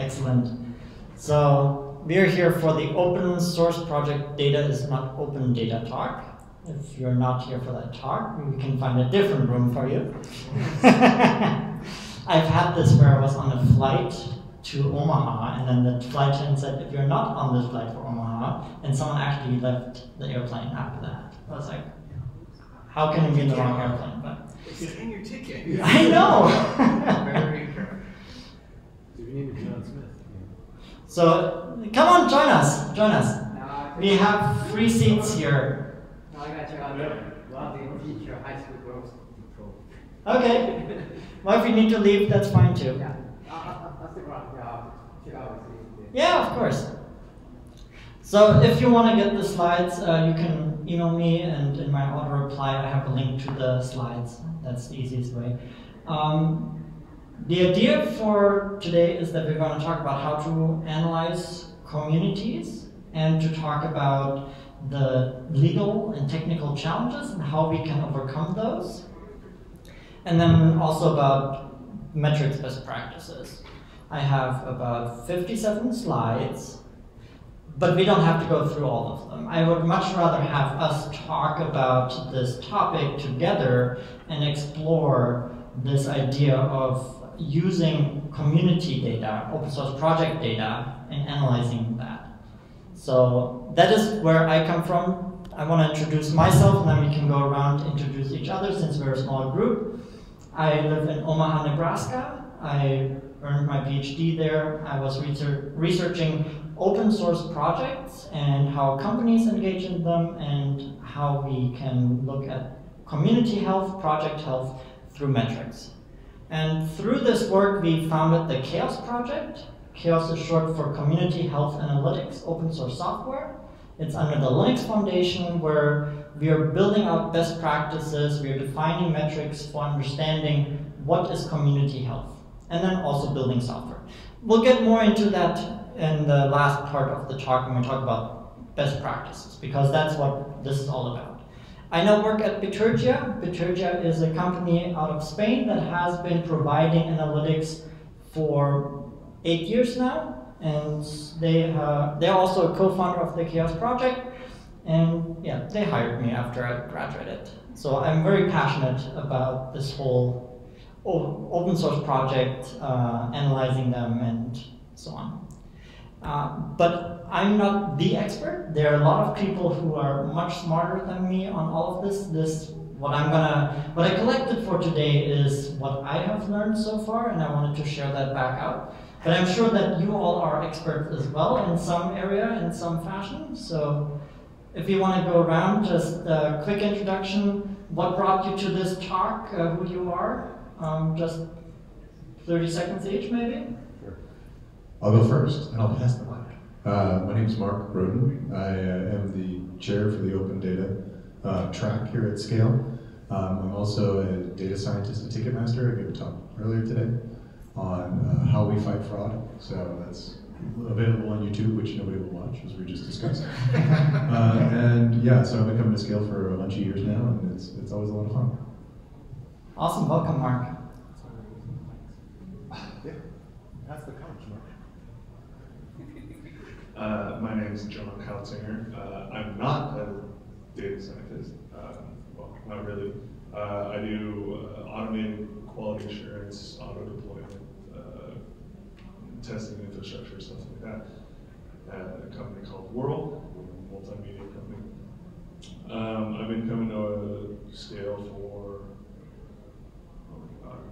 Excellent. So we're here for the open source project Data is Not Open Data talk. If you're not here for that talk, we can find a different room for you. I've had this where I was on a flight to Omaha, and then the flight attendant said, if you're not on this flight for Omaha, and someone actually left the airplane after that. I was like, how can you be in the wrong airplane? But it's in your ticket. I know. Very correct. Do you need a John Smith? So come on, join us. Join us. We have free seats here. No, I gotta check out the teacher high school girls control. Okay. Well, if you need to leave, that's fine too. Yeah. I'll stick around. Yeah, check out the Yeah, of course. So if you want to get the slides, you can email me, and in my auto reply I have a link to the slides. That's the easiest way. The idea for today is that we're going to talk about how to analyze communities and to talk about the legal and technical challenges and how we can overcome those. And then also about metrics best practices. I have about 57 slides, but we don't have to go through all of them. I would much rather have us talk about this topic together and explore this idea of using community data, open source project data, and analyzing that. So that is where I come from. I want to introduce myself, and then we can go around and introduce each other since we're a small group. I live in Omaha, Nebraska. I earned my PhD there. I was researching open source projects and how companies engage in them and how we can look at community health, project health through metrics. And through this work, we founded the CHAOS project. CHAOS is short for Community Health Analytics Open Source Software. It's under the Linux Foundation, where we are building out best practices, we are defining metrics for understanding what is community health, and then also building software. We'll get more into that in the last part of the talk when we talk about best practices, because that's what this is all about. I now work at Bitergia. Bitergia is a company out of Spain that has been providing analytics for 8 years now. And they're also a co-founder of the CHAOS project, and yeah, they hired me after I graduated. So I'm very passionate about this whole open source project, analyzing them and so on. But I'm not the expert. There are a lot of people who are much smarter than me on all of this. What I collected for today is what I have learned so far, and I wanted to share that back out. But I'm sure that you all are experts as well in some area, in some fashion. So if you want to go around, just a quick introduction. What brought you to this talk, who you are? Just 30 seconds each, maybe? Sure. I'll go first, and I'll pass the mic. My name is Mark Roden. I am the chair for the Open Data track here at SCaLE. I'm also a data scientist at Ticketmaster. I gave a talk earlier today on how we fight fraud. So that's available on YouTube, which nobody will watch, as we just discussed. And yeah, so I've been coming to SCaLE for a bunch of years now, and it's always a lot of fun. Awesome, welcome, Mark. Yeah, that's the couch, Mark. My name is John Hautzinger. I'm not a data scientist. Well, not really. I do automated quality assurance, auto deployment, testing infrastructure, stuff like that, at a company called World, a multimedia company. I've been coming to SCaLE for, oh my God,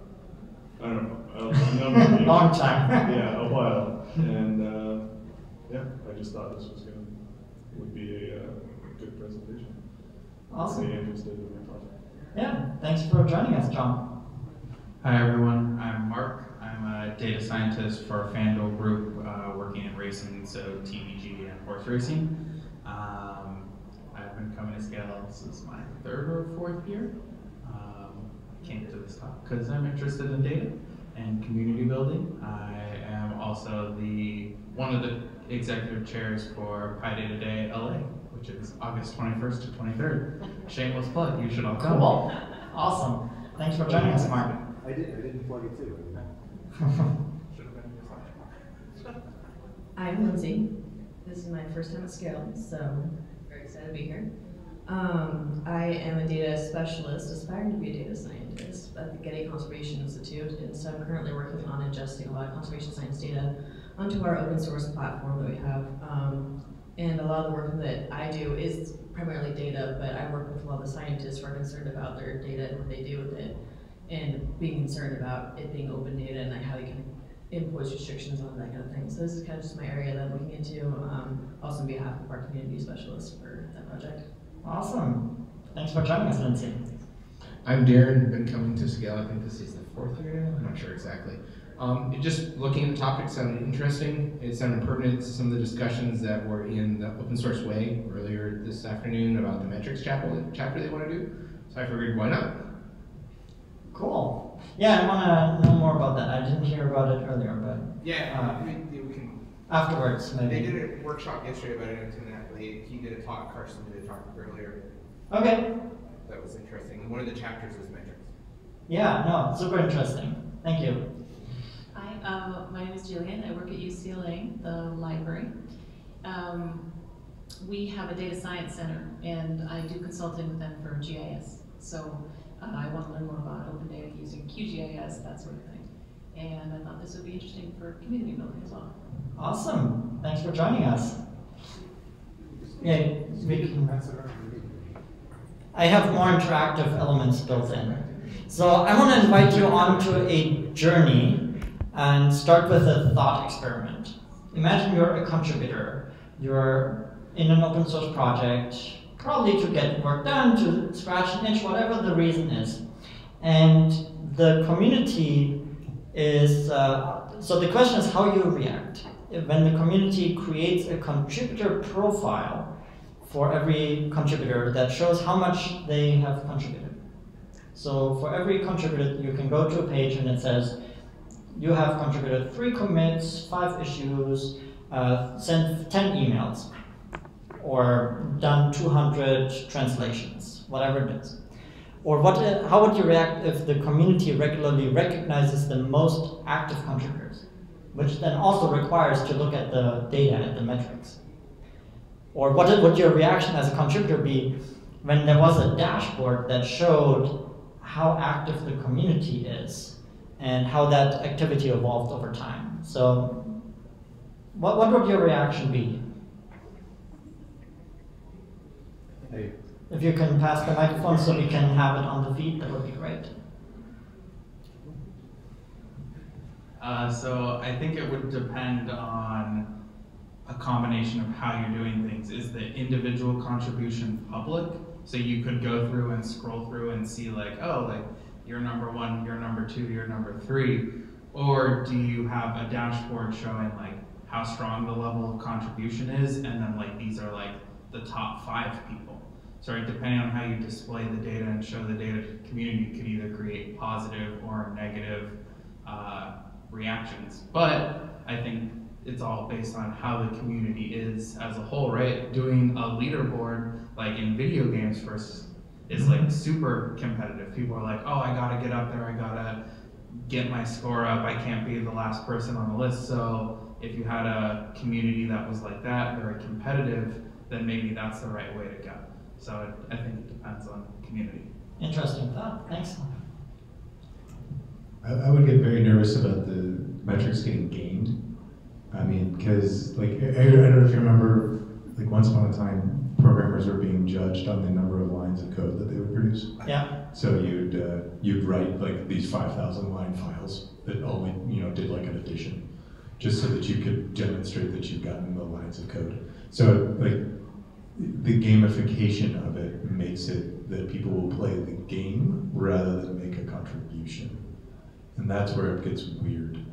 I don't know, a number of years. Long time. Yeah, a while. And yeah, I just thought this would be a good presentation. Awesome. Stay interested in my project. Yeah, thanks for joining us, John. Hi everyone, I'm Mark. I'm a data scientist for FanDuel Group, working in racing, so TVG and horse racing. I've been coming to SCaLE, this is my 3rd or 4th year. Came to this talk because I'm interested in data and community building. I am also one of the executive chairs for Pi Data Day LA, which is August 21st to 23rd. Shameless plug, you should all come. Cool. Awesome. Thanks for joining us, Mark. I didn't plug it too. Should have been in your I'm Lindsay. This is my first time at SCaLE, so I'm very excited to be here. I am a data specialist, aspiring to be a data scientist at the Getty Conservation Institute, and so I'm currently working on ingesting a lot of conservation science data onto our open source platform that we have. And a lot of the work that I do is primarily data, but I work with a lot of the scientists who are concerned about their data and what they do with it, and being concerned about it being open data and like how they can impose restrictions on that kind of thing. So this is kind of just my area that I'm looking into, also on behalf of our community specialist for that project. Awesome. Thanks for joining us, Lindsay. I'm Darren, been coming to SCaLE, I think this is the 4th year now, I'm not sure exactly. Just looking at the topic sounded interesting. It sounded pertinent to some of the discussions that were in the open source way earlier this afternoon about the metrics chapter they want to do. So I figured, why not? Cool. Yeah, I want to know more about that. I didn't hear about it earlier, but Yeah, we can. afterwards, maybe. They did a workshop yesterday about internet. He did a talk, Carson did a talk earlier. Okay. That was interesting. One of the chapters was metrics. Yeah, no, super interesting. Thank you. Hi, my name is Jillian. I work at UCLA, the library. We have a data science center, and I do consulting with them for GIS. So I want to learn more about open data using QGIS, that sort of thing. And I thought this would be interesting for community building as well. Awesome. Thanks for joining us. Yeah, we can. I have more interactive elements built in. So I want to invite you onto a journey and start with a thought experiment. Imagine you're a contributor. You're in an open source project, probably to get work done, to scratch an itch, whatever the reason is. And the community is, so the question is how you react. When the community creates a contributor profile for every contributor that shows how much they have contributed. So for every contributor, you can go to a page and it says, you have contributed 3 commits, 5 issues, sent 10 emails, or done 200 translations, whatever it is. Or how would you react if the community regularly recognizes the most active contributors, which then also requires to look at the data and the metrics? Or what would your reaction as a contributor be when there was a dashboard that showed how active the community is and how that activity evolved over time? So what would your reaction be? Hey. If you can pass the microphone so we can have it on the feed, that would be great. So I think it would depend on a combination of how you're doing things. Is the individual contribution public? So you could go through and scroll through and see like, oh, like you're number 1, you're number 2, you're number 3. Or do you have a dashboard showing like how strong the level of contribution is, and then like these are like the top 5 people. So depending on how you display the data and show the data to the community, you could either create positive or negative reactions. But I think it's all based on how the community is as a whole, right? Doing a leaderboard, like in video games first, is like super competitive. People are like, oh, I gotta get up there, I gotta get my score up, I can't be the last person on the list. So if you had a community that was like that, very competitive, then maybe that's the right way to go. So I think it depends on the community. Interesting thought, thanks. I would get very nervous about the metrics getting gamed. I mean, because like, I don't know if you remember, like once upon a time, programmers were being judged on the number of lines of code that they would produce. Yeah. So you'd write like these 5,000 line files that only did like an addition, just so that you could demonstrate that you've gotten the lines of code. So like the gamification of it makes it that people will play the game rather than make a contribution, and that's where it gets weird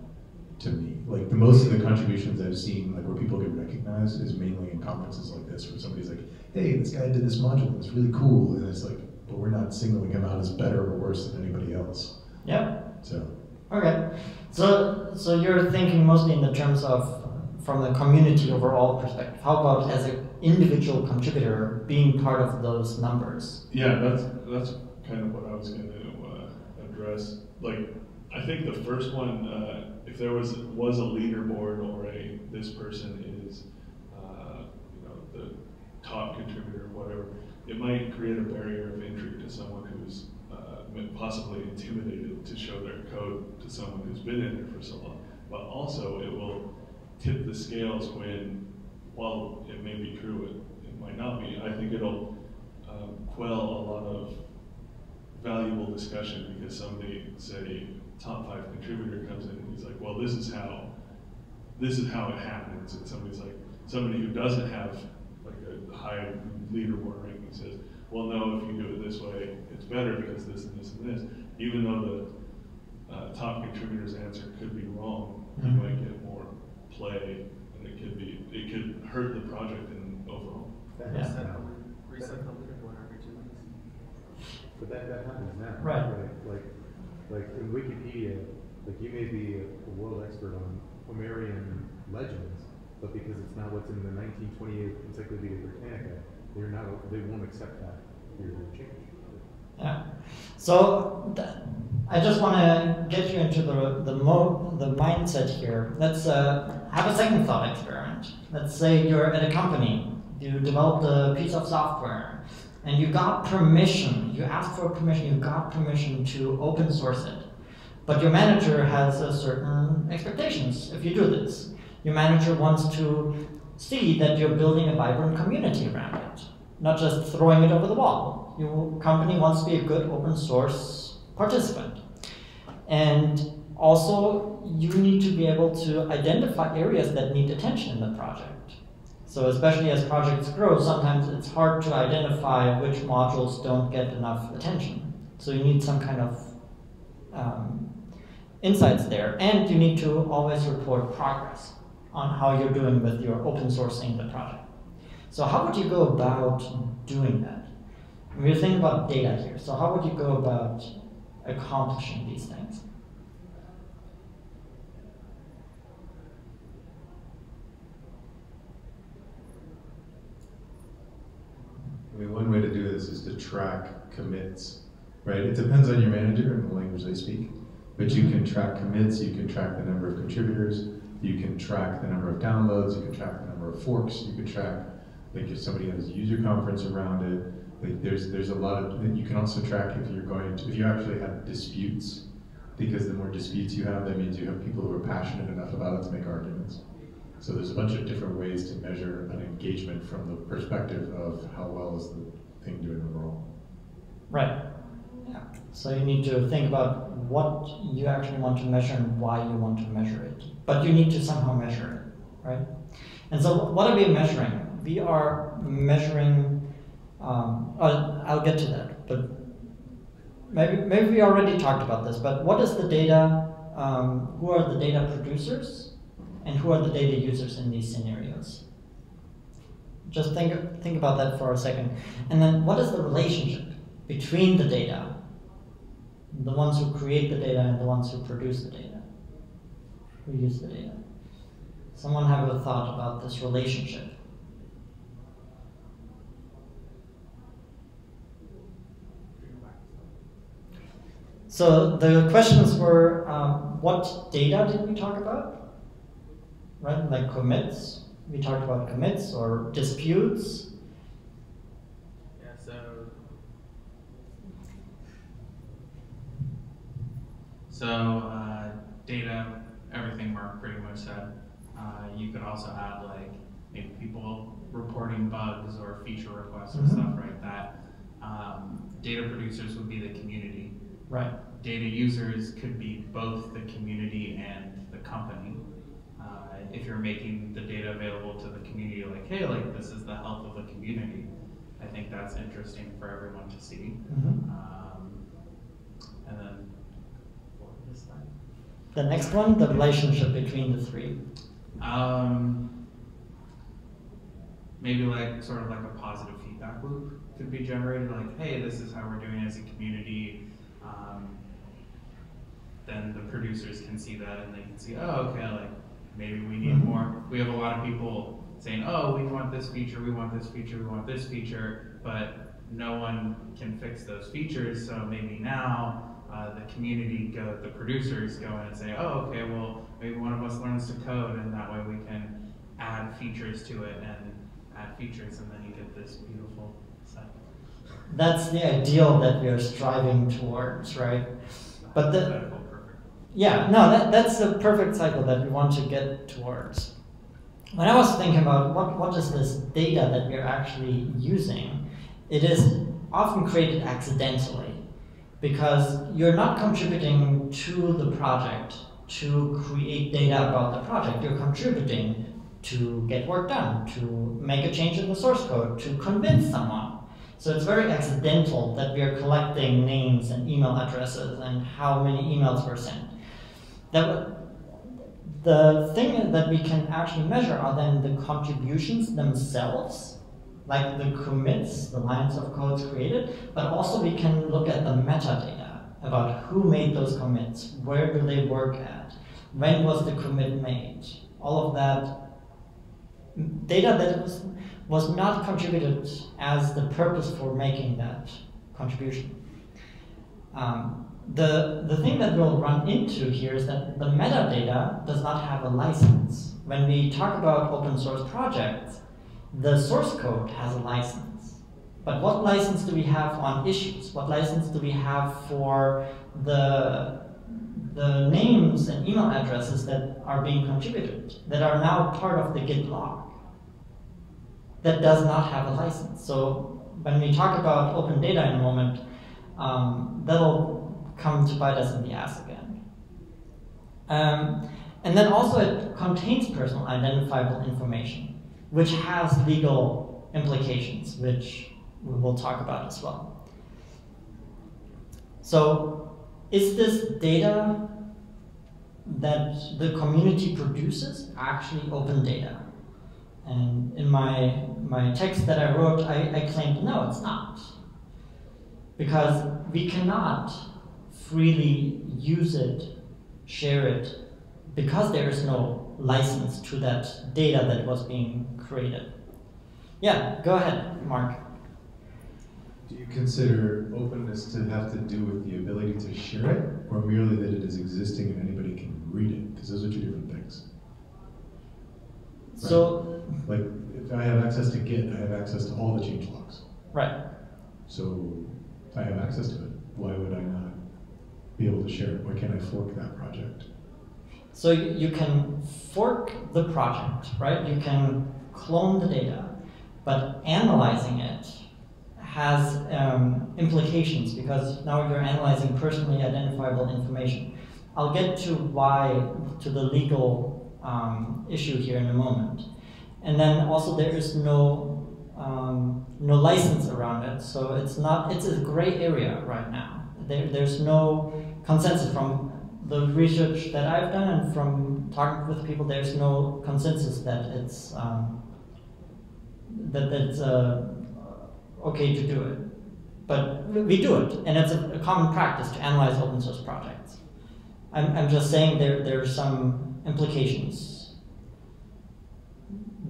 to me. Like most of the contributions I've seen, like where people get recognized, is mainly in conferences like this, where somebody's like, "Hey, this guy did this module. It's really cool," and it's like, but we're not singling him out as better or worse than anybody else. Yep. So. Okay. So you're thinking mostly in the terms of from the community overall perspective. How about as an individual contributor being part of those numbers? Yeah, that's kind of what I was going to address. Like, I think the first one, if there was a leaderboard or this person it might create a barrier of entry to someone who's possibly intimidated to show their code to someone who's been in it for so long. But also it will tip the scales when, while it may be true, it might not be. I think it'll quell a lot of valuable discussion because somebody, say, top 5 contributor comes in and he's like, well, this is how it happens. And somebody's like, somebody who doesn't have like a high leaderboard ranking says, well, no, if you do it this way, it's better because this and this and this. Even though the top contributor's answer could be wrong, you might get more play, and it could hurt the project in overall. Reset the leaderboard every 2 weeks. But that happens now. Right. Like in Wikipedia, like you may be a world expert on Homerian legends, but because it's not what's in the 1928 Encyclopedia Britannica, they won't accept that. You're going to change. Yeah. So I just want to get you into the mindset here. Let's have a second thought experiment. Let's say you're at a company. You developed a piece of software, and you got permission. You asked for permission. You got permission to open source it. But your manager has certain expectations if you do this. Your manager wants to see that you're building a vibrant community around it, not just throwing it over the wall. Your company wants to be a good open source participant. And also, you need to be able to identify areas that need attention in the project. So especially as projects grow, sometimes it's hard to identify which modules don't get enough attention. So you need some kind of insights there. And you need to always report progress on how you're doing with your open sourcing the project. So how would you go about doing that? We're thinking about data here. So how would you go about accomplishing these things? I mean, one way to do this is to track commits, right? It depends on your manager and the language they speak, but you can track commits, you can track the number of contributors, you can track the number of downloads, you can track the number of forks, you can track, like if somebody has a user conference around it, like there's a lot of, you can also track if you actually have disputes, because the more disputes you have, that means you have people who are passionate enough about it to make arguments. So there's a bunch of different ways to measure an engagement from the perspective of how well is the thing doing overall. Right. Yeah. So you need to think about what you actually want to measure and why you want to measure it. But you need to somehow measure it, right? And so what are we measuring? We are measuring, I'll get to that, but maybe we already talked about this, but what is the data, who are the data producers? And who are the data users in these scenarios? Just think about that for a second. And then what is the relationship between the data, the ones who create the data and the ones who produce the data, who use the data? Someone have a thought about this relationship? So the questions were, what data did we talk about? Right, like commits. We talked about commits or disputes. Yeah, so data, everything Mark pretty much said. You could also add like maybe people reporting bugs or feature requests or stuff like that. Data producers would be the community. Right. Data users could be both the community and the company. If you're making the data available to the community, like, hey, like this is the health of the community, I think that's interesting for everyone to see. And then, what was this slide? The next one, the relationship between the three. Maybe like sort of like a positive feedback loop could be generated, like, hey, this is how we're doing as a community. Then the producers can see that and they can see, oh, okay, like maybe we need more. We have a lot of people saying, oh, we want this feature, we want this feature, we want this feature, but no one can fix those features, so maybe now the community the producers go in and say, oh, okay, well, maybe one of us learns to code and that way we can add features to it and add features and then you get this beautiful set. That's the ideal that we are striving towards, right? But yeah, no, that's the perfect cycle that we want to get towards. When I was thinking about what is this data that we're actually using, it is often created accidentally because you're not contributing to the project to create data about the project. You're contributing to get work done, to make a change in the source code, to convince someone. So it's very accidental that we are collecting names and email addresses and how many emails were sent. The thing that we can actually measure are then the contributions themselves, like the commits, the lines of codes created, but also we can look at the metadata about who made those commits, where do they work at, when was the commit made, all of that data that was not contributed as the purpose for making that contribution. The thing that we'll run into here is that the metadata does not have a license. When we talk about open source projects, the source code has a license. But what license do we have on issues? What license do we have for the names and email addresses that are being contributed, that are now part of the Git log? That does not have a license. So when we talk about open data in a moment, that'll come to bite us in the ass again. And then also it contains personal identifiable information, which has legal implications, which we will talk about as well. So is this data that the community produces actually open data? And in my text that I wrote, I claimed, no, it's not. Because we cannot freely use it, share it, because there is no license to that data that was being created. Yeah, go ahead, Mark. Do you consider openness to have to do with the ability to share it, or merely that it is existing and anybody can read it? Because those are two different things. So, like, if I have access to Git, I have access to all the change logs. Right. So, I have access to it. Why would I not be able to share it? Why can't I fork that project? So you can fork the project, right? You can clone the data, but analyzing it has implications because now you're analyzing personally identifiable information. I'll get to to the legal issue here in a moment. And then also there is no license around it, so it's a gray area right now. There's no consensus from the research that I've done and from talking with people. There's no consensus that it's okay to do it, but we do it, and it's a common practice to analyze open source projects. I'm just saying there are some implications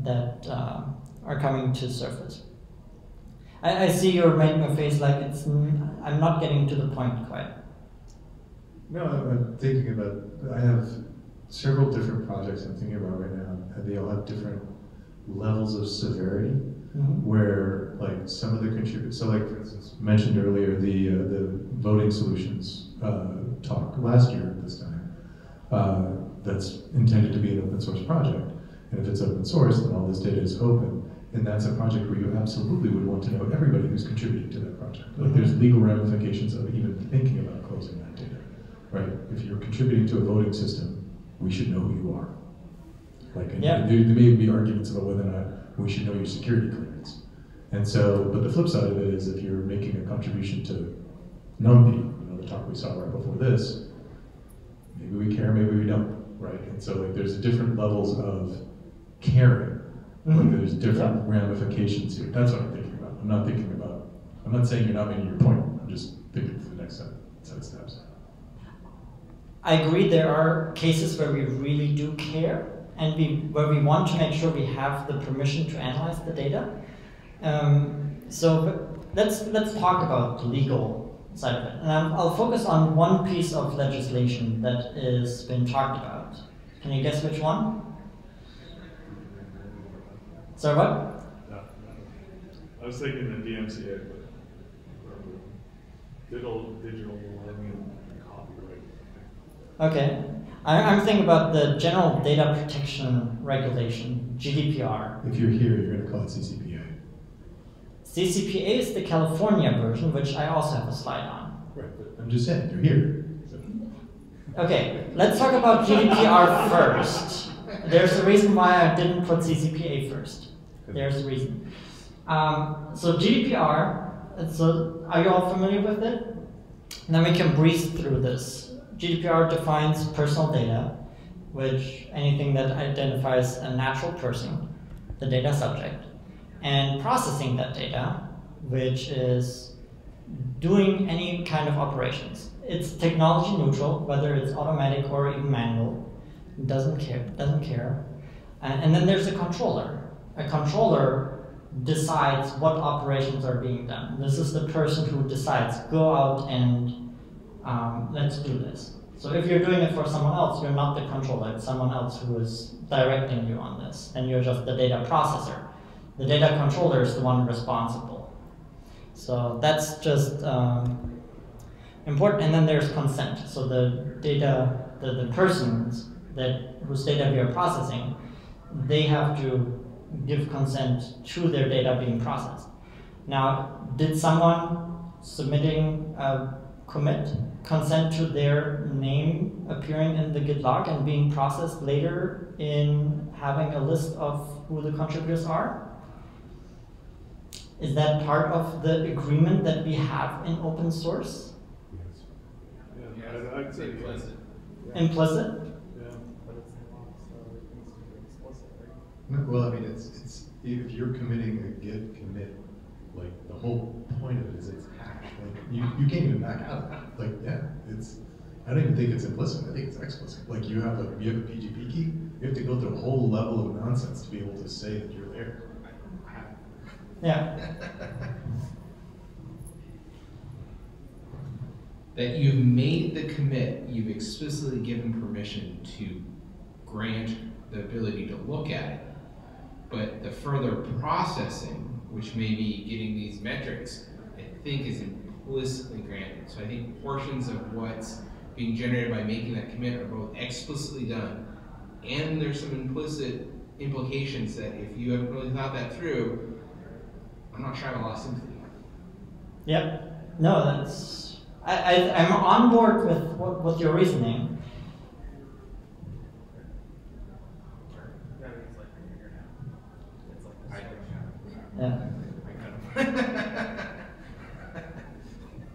that are coming to surface. I see you're making a face like I'm not getting to the point quite. No, I'm thinking about, I have several different projects I'm thinking about right now, and they all have different levels of severity, where like some of the contributors, so like for instance, mentioned earlier the voting solutions talk last year at this time, that's intended to be an open source project. And if it's open source, then all this data is open. And that's a project where you absolutely would want to know everybody who's contributing to that project. Like there's legal ramifications of even thinking about closing that data, right? If you're contributing to a voting system, we should know who you are. Like, and there may be arguments about whether or not we should know your security clearance. And so, but the flip side of it is if you're making a contribution to NumPy, the talk we saw right before this, maybe we care, maybe we don't, right? And so like there's different levels of caring. Like there's different ramifications here. That's what I'm thinking about. I'm not saying you're not making your point. I'm just thinking for the next set of steps. I agree there are cases where we really do care and where we want to make sure we have the permission to analyze the data. But let's talk about the legal side of it. And I'll focus on one piece of legislation that has been talked about. Can you guess which one? Sorry, what? No. I was thinking the DMCA, but Digital Millennium Copyright. Okay. I'm thinking about the General Data Protection Regulation, GDPR. If you're here, you're going to call it CCPA. CCPA is the California version, which I also have a slide on. Right, but I'm just saying, you're here. So. Okay, let's talk about GDPR first. There's a reason why I didn't put CCPA first. There's a reason. So GDPR, so are you all familiar with it? And then we can breeze through this. GDPR defines personal data, which anything that identifies a natural person, the data subject, and processing that data, which is doing any kind of operations. It's technology neutral, whether it's automatic or even manual. It doesn't care. And then there's a controller. A controller decides what operations are being done. This is the person who decides, go out and let's do this. So if you're doing it for someone else, you're not the controller, it's someone else who is directing you on this, and you're just the data processor. The data controller is the one responsible. So that's just important. And then there's consent. So the data, the persons whose data we are processing, they have to give consent to their data being processed. Now, did someone submitting a commit consent to their name appearing in the Git log and being processed later in having a list of who the contributors are? Is that part of the agreement that we have in open source? Yes. Yeah, I'd say implicit. Yeah. Implicit? Yeah. But it's not, so it needs to be explicit, right? No, well, I mean, it's if you're committing a Git commit, like the whole point of it is it's hashed. Like you can't even back out of that. Like I don't even think it's implicit. I think it's explicit. Like you have a PGP key. You have to go through a whole level of nonsense to be able to say that you're there. Yeah. That you've made the commit, you've explicitly given permission to grant the ability to look at it. But the further processing, which may be getting these metrics, I think is implicitly granted. So I think portions of what's being generated by making that commit are both explicitly done, and there's some implicit implications that if you haven't really thought that through, I'm not sure I have a lot of sympathy. Yep. No, that's... I'm on board with your reasoning. Yeah, it's like right here now. It's like Yeah. I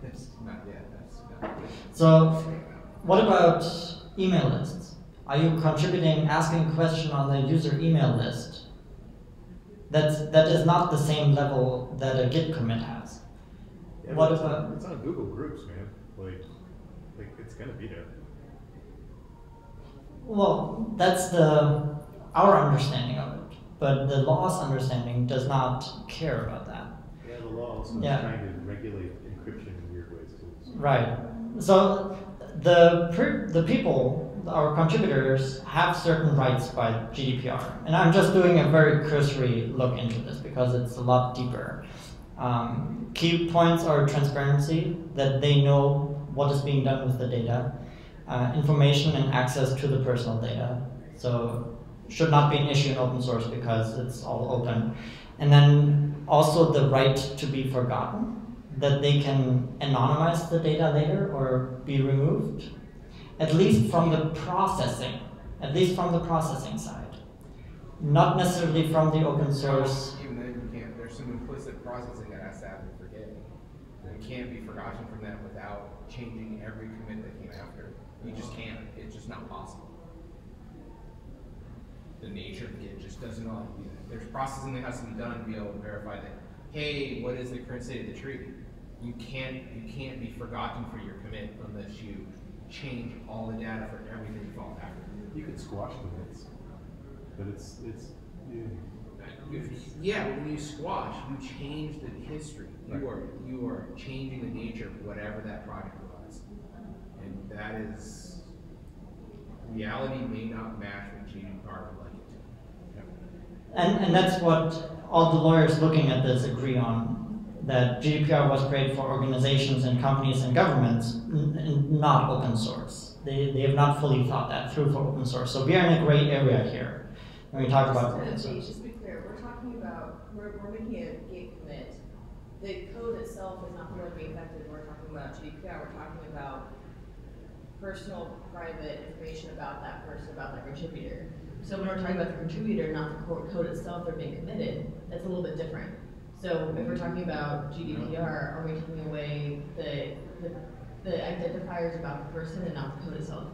That's not yet. That's not. So, what about email lists? Are you contributing, asking a question on the user email list? That is not the same level that a Git commit has. Yeah, what it's about? It's on Google Groups, man. Like it's gonna be there. Well, that's our understanding of it, but the law's understanding does not care about that. Yeah, the law also is Yeah. trying to regulate encryption in weird ways too. So. Right. So the people, our contributors, have certain rights by GDPR, and I'm just doing a very cursory look into this because it's a lot deeper. Key points are transparency, that they know what is being done with the data, information and access to the personal data. So should not be an issue in open source because it's all open. And then also the right to be forgotten, that they can anonymize the data later or be removed, at least from the processing side. Not necessarily from the open source. Even then, you can't. There's some implicit processing that has to happen for Git. You can't be forgotten from that without changing every commit that came after. You just can't. It's just not possible. The nature of Git just doesn't allow you to do that. There's processing that has to be done to be able to verify that, hey, what is the current state of the tree? You can't be forgotten for your commit unless you change all the data for everything you follow after. You could squash commits, but it's Yeah, but when you squash, you change the history. You are changing the nature of whatever that project was. And that is, reality may not match what GDPR would like it to. And that's what all the lawyers looking at this agree on. that GDPR was created for organizations and companies and governments, not open source. They have not fully thought that through for open source. So we are in a gray area here when we talk about open source. Just to be clear, we're talking about, we're making a git commit. The code itself is not going to be affected. We're talking about GDPR. We're talking about personal, private information about that person, about that contributor. So when we're talking about the contributor, not the code itself, they're being committed, that's a little bit different. So if we're talking about GDPR, are we taking away the identifiers about the person and not the code itself?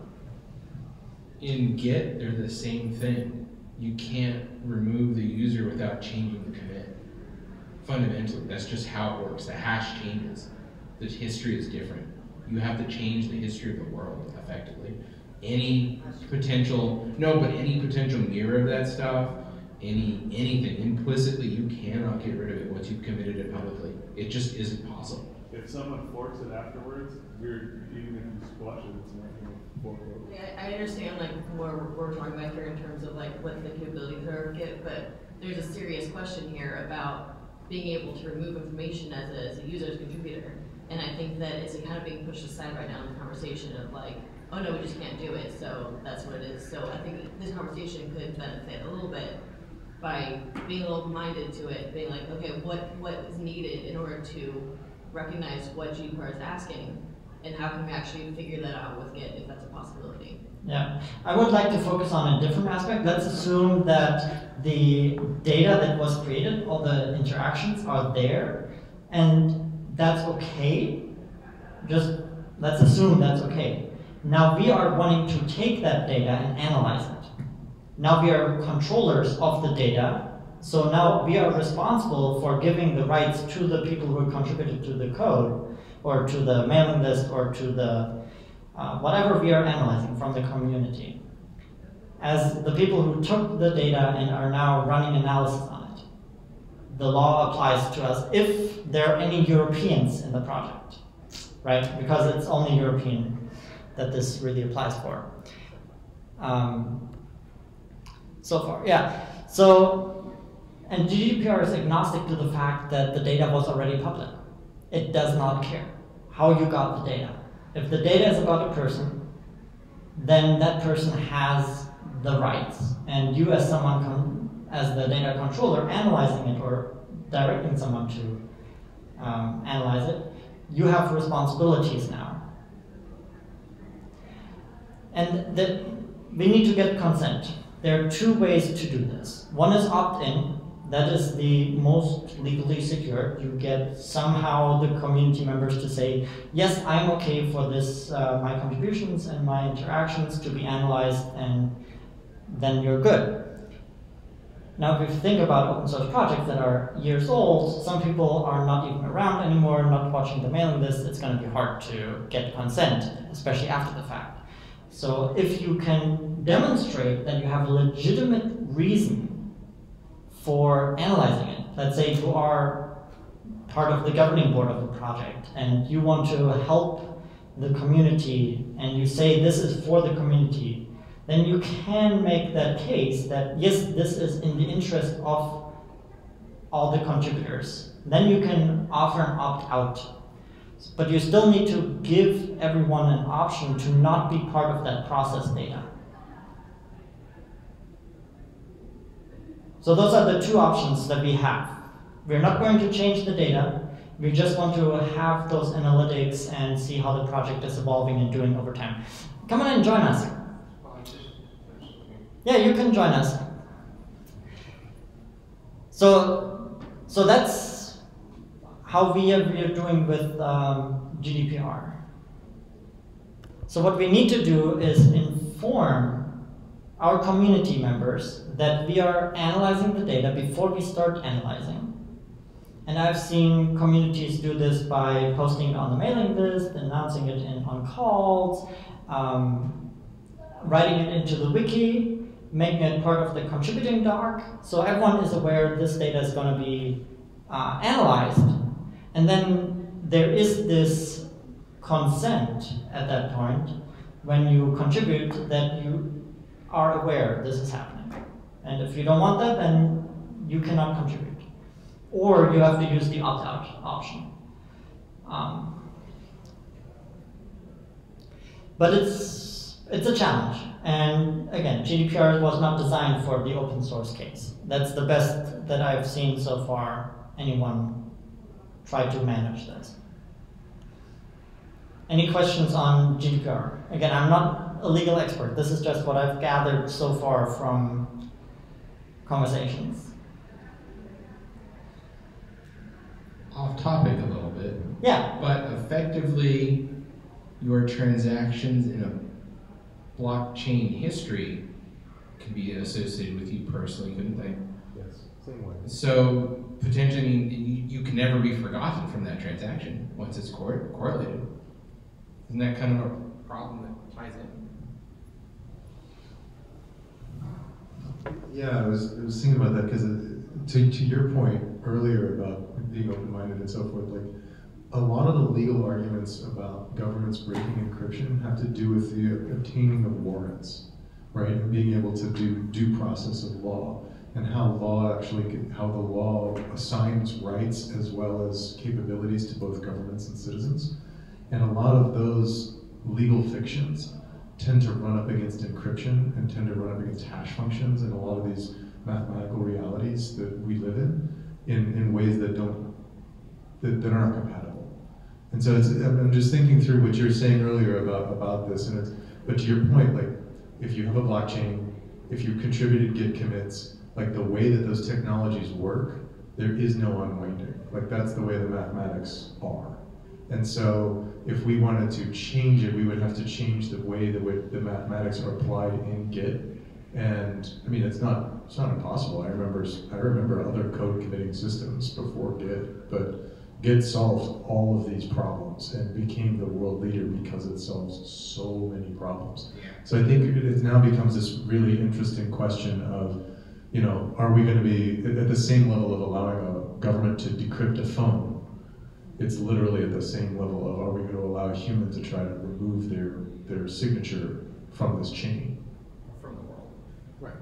In Git, they're the same thing. You can't remove the user without changing the commit. Fundamentally, that's just how it works. The hash changes. The history is different. You have to change the history of the world, effectively. Any potential mirror of that stuff, anything, implicitly, you cannot get rid of it once you've committed it publicly. It just isn't possible. If someone forks it afterwards, even if you squash it, it's not going to fork over. Yeah, I understand like what we're talking about here in terms of like what the capabilities are of Git, but there's a serious question here about being able to remove information as a user's contributor. And I think that it's kind of being pushed aside right now in the conversation of like, oh no, we just can't do it, so that's what it is. So I think this conversation could benefit a little bit by being a little minded to it, being like, okay, what is needed in order to recognize what GDPR is asking, and how can we actually figure that out with Git if that's a possibility? Yeah, I would like to focus on a different aspect. Let's assume that the data that was created, all the interactions are there, and that's okay. Just let's assume that's okay. Now we are wanting to take that data and analyze it. Now we are controllers of the data, so now we are responsible for giving the rights to the people who contributed to the code, or to the mailing list, or to the whatever we are analyzing from the community. As the people who took the data and are now running analysis on it, the law applies to us if there are any Europeans in the project, right? Because it's only European that this really applies for. So far, yeah. So, and GDPR is agnostic to the fact that the data was already public. It does not care how you got the data. If the data is about a person, then that person has the rights, and you as someone, as the data controller, analyzing it or directing someone to analyze it, you have responsibilities now. And that we need to get consent. There are two ways to do this. One is opt-in. That is the most legally secure. You get somehow the community members to say, yes, I'm okay for this, my contributions and my interactions to be analyzed, and then you're good. Now, if you think about open source projects that are years old, some people are not even around anymore, not watching the mailing list, it's going to be hard to get consent, especially after the fact. So if you can demonstrate that you have a legitimate reason for analyzing it, let's say you are part of the governing board of a project and you want to help the community and you say this is for the community, then you can make that case that yes, this is in the interest of all the contributors. Then you can offer an opt-out. But you still need to give everyone an option to not be part of that process data. So those are the two options that we have. We're not going to change the data. We just want to have those analytics and see how the project is evolving and doing over time. Come on and join us. Yeah, you can join us. So that's how we are doing with GDPR. So what we need to do is inform our community members that we are analyzing the data before we start analyzing. And I've seen communities do this by posting it on the mailing list, announcing it on calls, writing it into the wiki, making it part of the contributing doc, so everyone is aware this data is going to be analyzed. And then there is this consent at that point when you contribute that you are aware this is happening. And if you don't want that, then you cannot contribute. or you have to use the opt-out option. But it's a challenge. And again, GDPR was not designed for the open source case. That's the best that I've seen so far anyone try to manage this. Any questions on GDPR? Again, I'm not a legal expert. This is just what I've gathered so far from conversations. Off topic a little bit. Yeah. But effectively, your transactions in a blockchain history can be associated with you personally, couldn't they? Yes, same way. So potentially, you can never be forgotten from that transaction once it's correlated. Isn't that kind of a problem that ties in? Yeah, I was thinking about that because to your point earlier about being open-minded and so forth, like a lot of the legal arguments about governments breaking encryption have to do with the obtaining of warrants, right? And being able to do due process of law and how the law assigns rights as well as capabilities to both governments and citizens. And a lot of those legal fictions tend to run up against encryption and tend to run up against hash functions and a lot of these mathematical realities that we live in ways that aren't compatible. And so I'm just thinking through what you were saying earlier about this, but to your point, like if you have a blockchain, if you contributed Git commits, like the way that those technologies work, there is no unwinding. Like that's the way the mathematics are. And so if we wanted to change it, we would have to change the way the mathematics are applied in Git. And I mean, it's not impossible. I remember other code committing systems before Git, but Git solved all of these problems and became the world leader because it solves so many problems. Yeah. So I think it now becomes this really interesting question of, you know, are we going to be at the same level of allowing a government to decrypt a phone? It's literally at the same level of, are we going to allow a human to try to remove their signature from this chain? From the world. Right.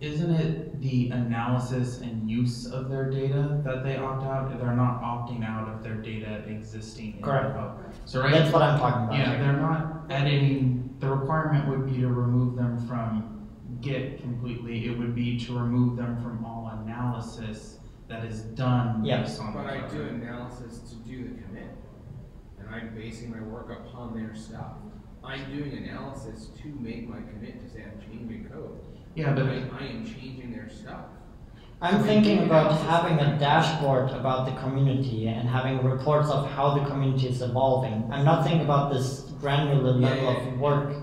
Isn't it the analysis and use of their data that they opt out? They're not opting out of their data existing in Correct. the hub. So right, That's what I'm talking about. yeah, they're not editing. The requirement would be to remove them from Git completely. It would be to remove them from all analysis that is done based on But the I hub. do analysis to do the commit, and I'm basing my work upon their stuff. I'm doing analysis to make my commit to say I'm changing code. Yeah, but I am changing their stuff. I'm thinking about having a dashboard about the community and having reports of how the community is evolving. I'm not thinking about this granular level of work.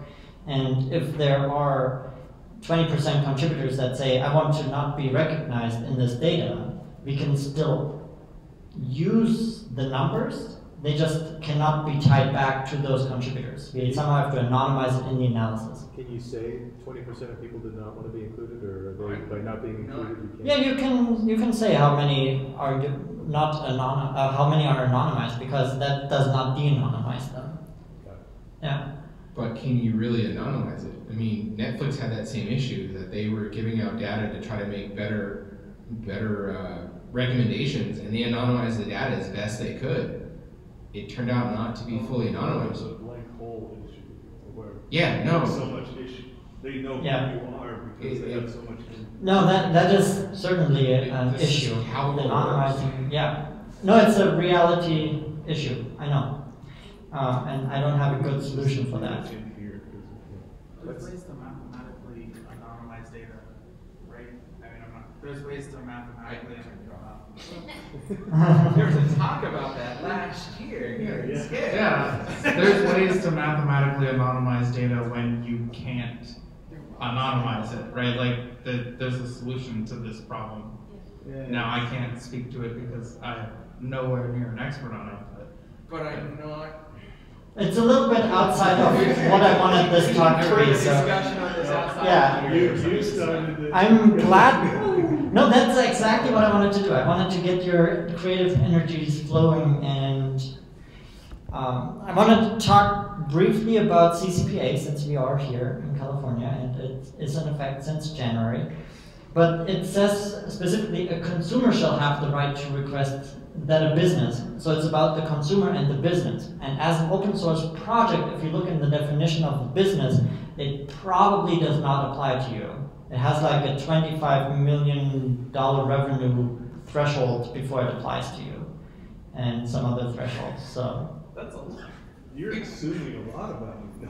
And if there are 20% contributors that say, I want to not be recognized in this data, we can still use the numbers. They just cannot be tied back to those contributors. We somehow have to anonymize it in the analysis. Can you say 20% of people did not want to be included, or are they, by not being included, you can't? Yeah, you can say how many are how many are anonymized, because that does not de-anonymize them. Yeah. But can you really anonymize it? I mean, Netflix had that same issue, that they were giving out data to try to make better recommendations, and they anonymized the data as best they could. It turned out not to be fully anonymized. It's a blank hole issue. Where Yeah, no. there's so much issue. They know who you are because they have so much. No, that is certainly an issue. How it Anonymizing, yeah. No, it's a reality issue, I know. And I don't have a good solution for that. There's ways to mathematically anonymize data, right? I mean, there's ways to mathematically. There was a talk about that last year here in SCaLE. Yeah, there's ways to mathematically anonymize data when you can't anonymize it, right? Like, there's a solution to this problem. Now, I can't speak to it because I'm nowhere near an expert on it. But I'm not. It's a little bit outside of what I wanted this talk to be. So, Discussion on this outside. yeah. You started it. I'm glad. No, that's exactly what I wanted to do. I wanted to get your creative energies flowing, and I wanted to talk briefly about CCPA, since we are here in California and it is in effect since January. But it says specifically a consumer shall have the right to request that a business. So it's about the consumer and the business. And as an open source project, if you look in the definition of the business, it probably does not apply to you. It has like a $25 million revenue threshold before it applies to you, and some other thresholds. So that's a lot. You're assuming a lot about me.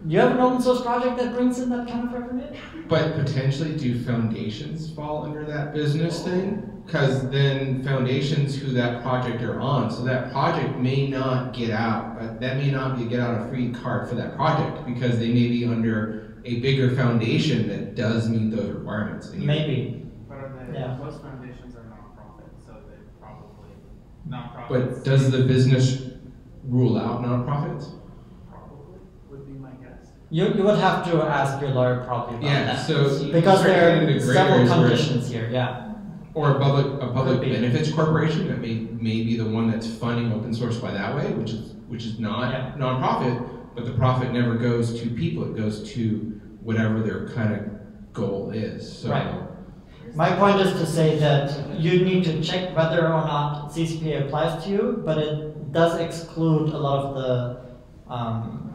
You have an open source project that brings in that kind of revenue? But potentially, do foundations fall under that business thing? Because then foundations who that project are on, so that project may not get out. That may not be a get out of free card for that project because they may be under a bigger foundation that does meet those requirements. Maybe. But most foundations are nonprofit, so they probably nonprofits. But does the business rule out nonprofits? Would be my guess. You would have to ask your lawyer probably about that. So because there are several conditions here, yeah. Or a public benefits corporation that may be the one that's funding open source by that way, which is not nonprofit, but the profit never goes to people, it goes to whatever their kind of goal is. So. Right. My point is to say that you need to check whether or not CCPA applies to you, but it does exclude a lot of the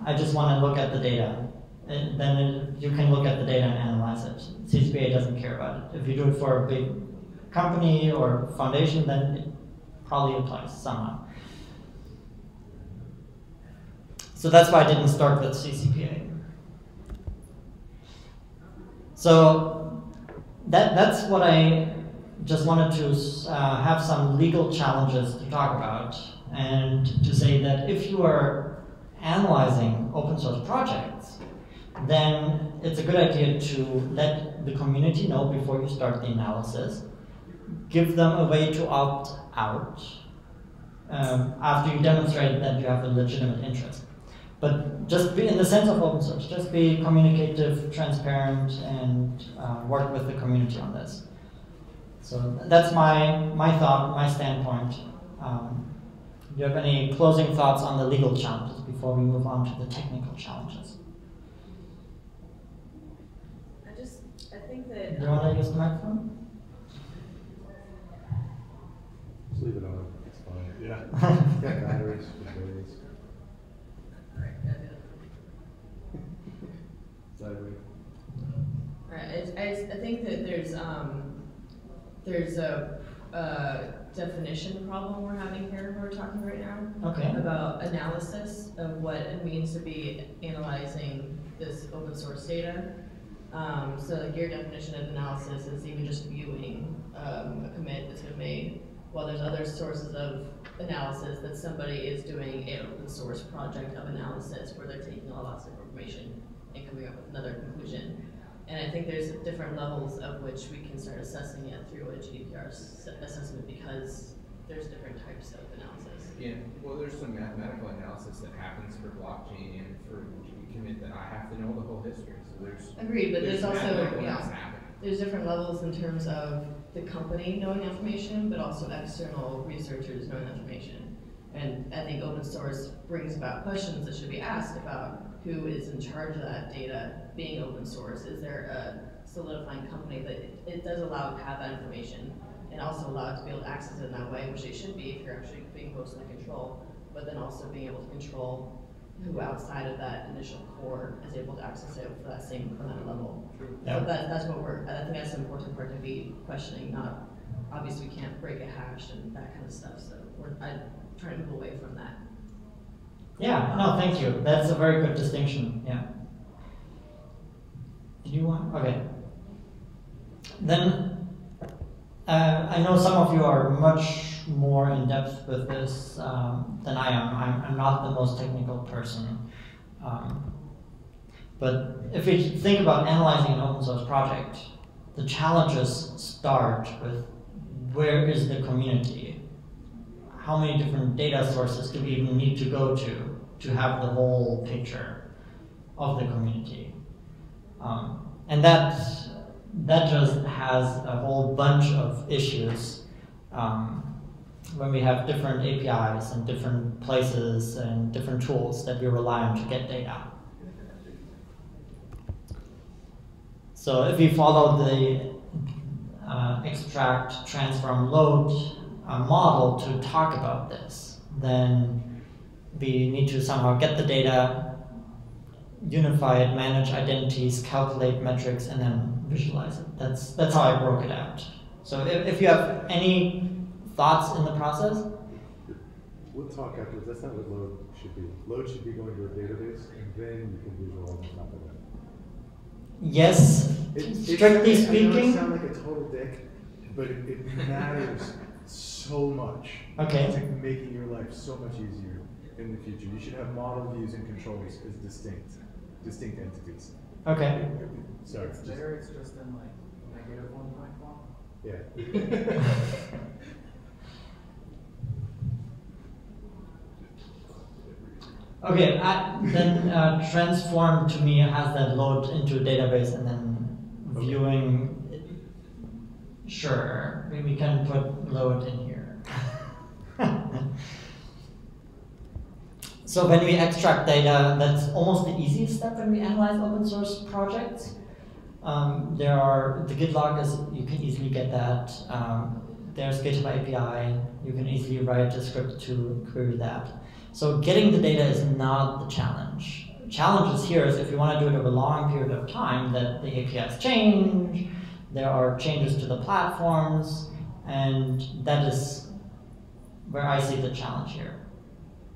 I just want to look at the data. And then you can look at the data and analyze it. CCPA doesn't care about it. If you do it for a big company or foundation, then it probably applies somehow. So that's why I didn't start with CCPA. So that's what I just wanted to have some legal challenges to talk about, and to say that if you are analyzing open source projects, then it's a good idea to let the community know before you start the analysis. Give them a way to opt out after you demonstrate that you have a legitimate interest. But just be in the sense of open source, just be communicative, transparent, and work with the community on this. So that's my thought, my standpoint. Do you have any closing thoughts on the legal challenges before we move on to the technical challenges? I think that... Do you want to use the microphone? Just leave it on, it's fine. Yeah. It's got batteries for days. Sideways. Right. I think that there's a definition problem we're having here. We're talking right now about analysis of what it means to be analyzing this open source data. So like your definition of analysis is even just viewing a commit that's been made, while there's other sources of analysis that somebody is doing an open source project of analysis where they're taking all lots of information and coming up with another conclusion. And I think there's different levels of which we can start assessing it through a GDPR assessment, because there's different types of analysis. Yeah, well, there's some mathematical analysis that happens for blockchain and for commit that I have to know the whole history. So there's agreed, but there's also happening. There's different levels in terms of the company knowing information, but also external researchers knowing information. And I think open source brings about questions that should be asked about who is in charge of that data being open source. Is there a solidifying company that it does allow to have that information, and also allow it to be able to access it in that way, which it should be if you're actually being close in control, but then also being able to control who outside of that initial core is able to access it for that same level. Yeah. So that's what I think that's an important part to be questioning. Not obviously we can't break a hash and that kind of stuff. So I'm trying to move away from that. Yeah, no, thank you. That's a very good distinction, yeah. Did you want? Okay. Then, I know some of you are much more in depth with this than I am. I'm not the most technical person. But if we think about analyzing an open source project, the challenges start with where is the community? How many different data sources do we even need to go to have the whole picture of the community? And that just has a whole bunch of issues when we have different APIs and different places and different tools that we rely on to get data. So if we follow extract, transform, load a model to talk about this, then we need to somehow get the data, unify it, manage identities, calculate metrics, and then visualize it. That's how I broke it out. So if you have any thoughts in the process? We'll talk afterwards. That's not what load should be. Load should be going to a database, and then you can visualize on top of that. Yes, strictly I know speaking. I sound like a total dick, but it matters so much Okay. to making your life so much easier in the future. You should have model views and controls as distinct entities. Okay. Sorry. There it's just in like negative 1.1. Yeah. Okay, then transform to me has that load into a database and then viewing. Sure, we can put load in here. So when we extract data, that's almost the easiest step when we analyze open source projects. The Git log is, you can easily get that. There's GitHub API, you can easily write a script to query that. So getting the data is not the challenge. The challenge is here is if you want to do it over a long period of time, that the APIs change, there are changes to the platforms, and that is where I see the challenge here.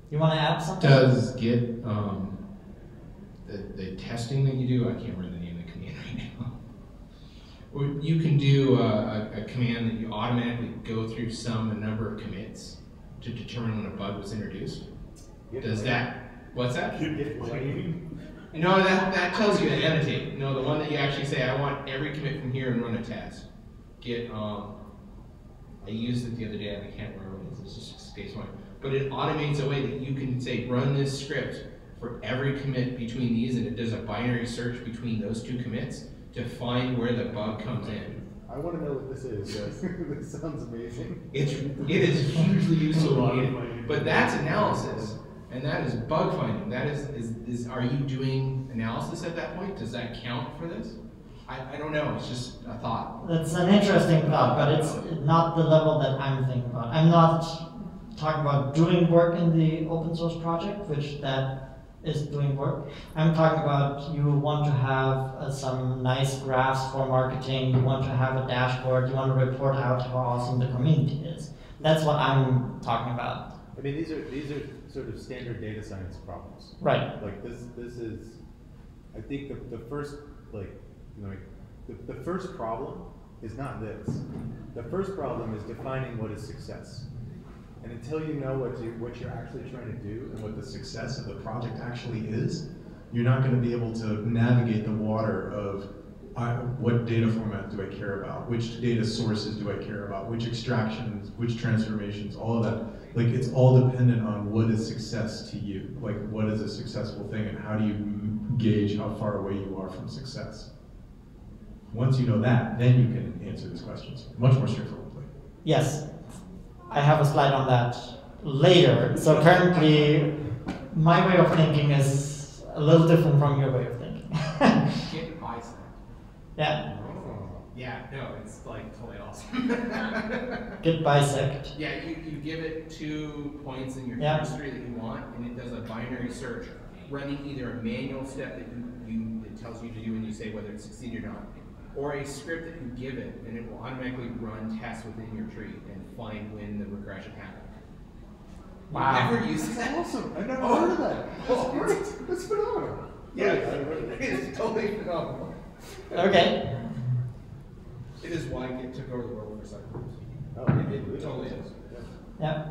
You want to add something? Does Git, the testing that you do, I can't remember the name of the command right now. You can do a command that you automatically go through a number of commits to determine when a bug was introduced. Does that, what's that? No, that tells you to annotate. No, the one that you actually say, I want every commit from here and run a test. Git, I used it the other day and I can't remember what it is, it's just escapes my. But it automates a way that you can say, run this script for every commit between these, and it does a binary search between those two commits to find where the bug comes in. I want to know what this is, guys. This sounds amazing. It is hugely useful, but that's analysis, and that is bug finding. That is are you doing analysis at that point? Does that count for this? I don't know, it's just a thought. That's an interesting thought, but it's not the level that I'm thinking about. I'm not talking about doing work in the open source project, which that is doing work. I'm talking about you want to have some nice graphs for marketing, you want to have a dashboard, you want to report out how awesome the community is. That's what I'm talking about. I mean, these are sort of standard data science problems. Right. Like this is, I think the first, like, you know, the first problem is not this. The first problem is defining what is success. And until you know what you're actually trying to do and what the success of the project actually is, you're not going to be able to navigate the water of what data format do I care about, which data sources do I care about, which extractions, which transformations, all of that. Like, it's all dependent on what is success to you. Like, what is a successful thing and how do you gauge how far away you are from success? Once you know that, then you can answer these questions much more straightforwardly. Yes. I have a slide on that later. So currently, my way of thinking is a little different from your way of thinking. Get bisect. Yeah. Yeah, no, it's like totally awesome. Get bisect. Yeah, you give it 2 points in your history that you want, and it does a binary search, running either a manual step that it tells you to do and you say whether it succeeded or not, or a script that you give it, and it will automatically run tests within your tree and find when the regression happened. Wow. You've never used that? Awesome. I've never heard of that. That's great. That's phenomenal. Yeah, it's totally phenomenal. Okay. It is why Git took over the world for cycles. Oh, It totally is. Yeah.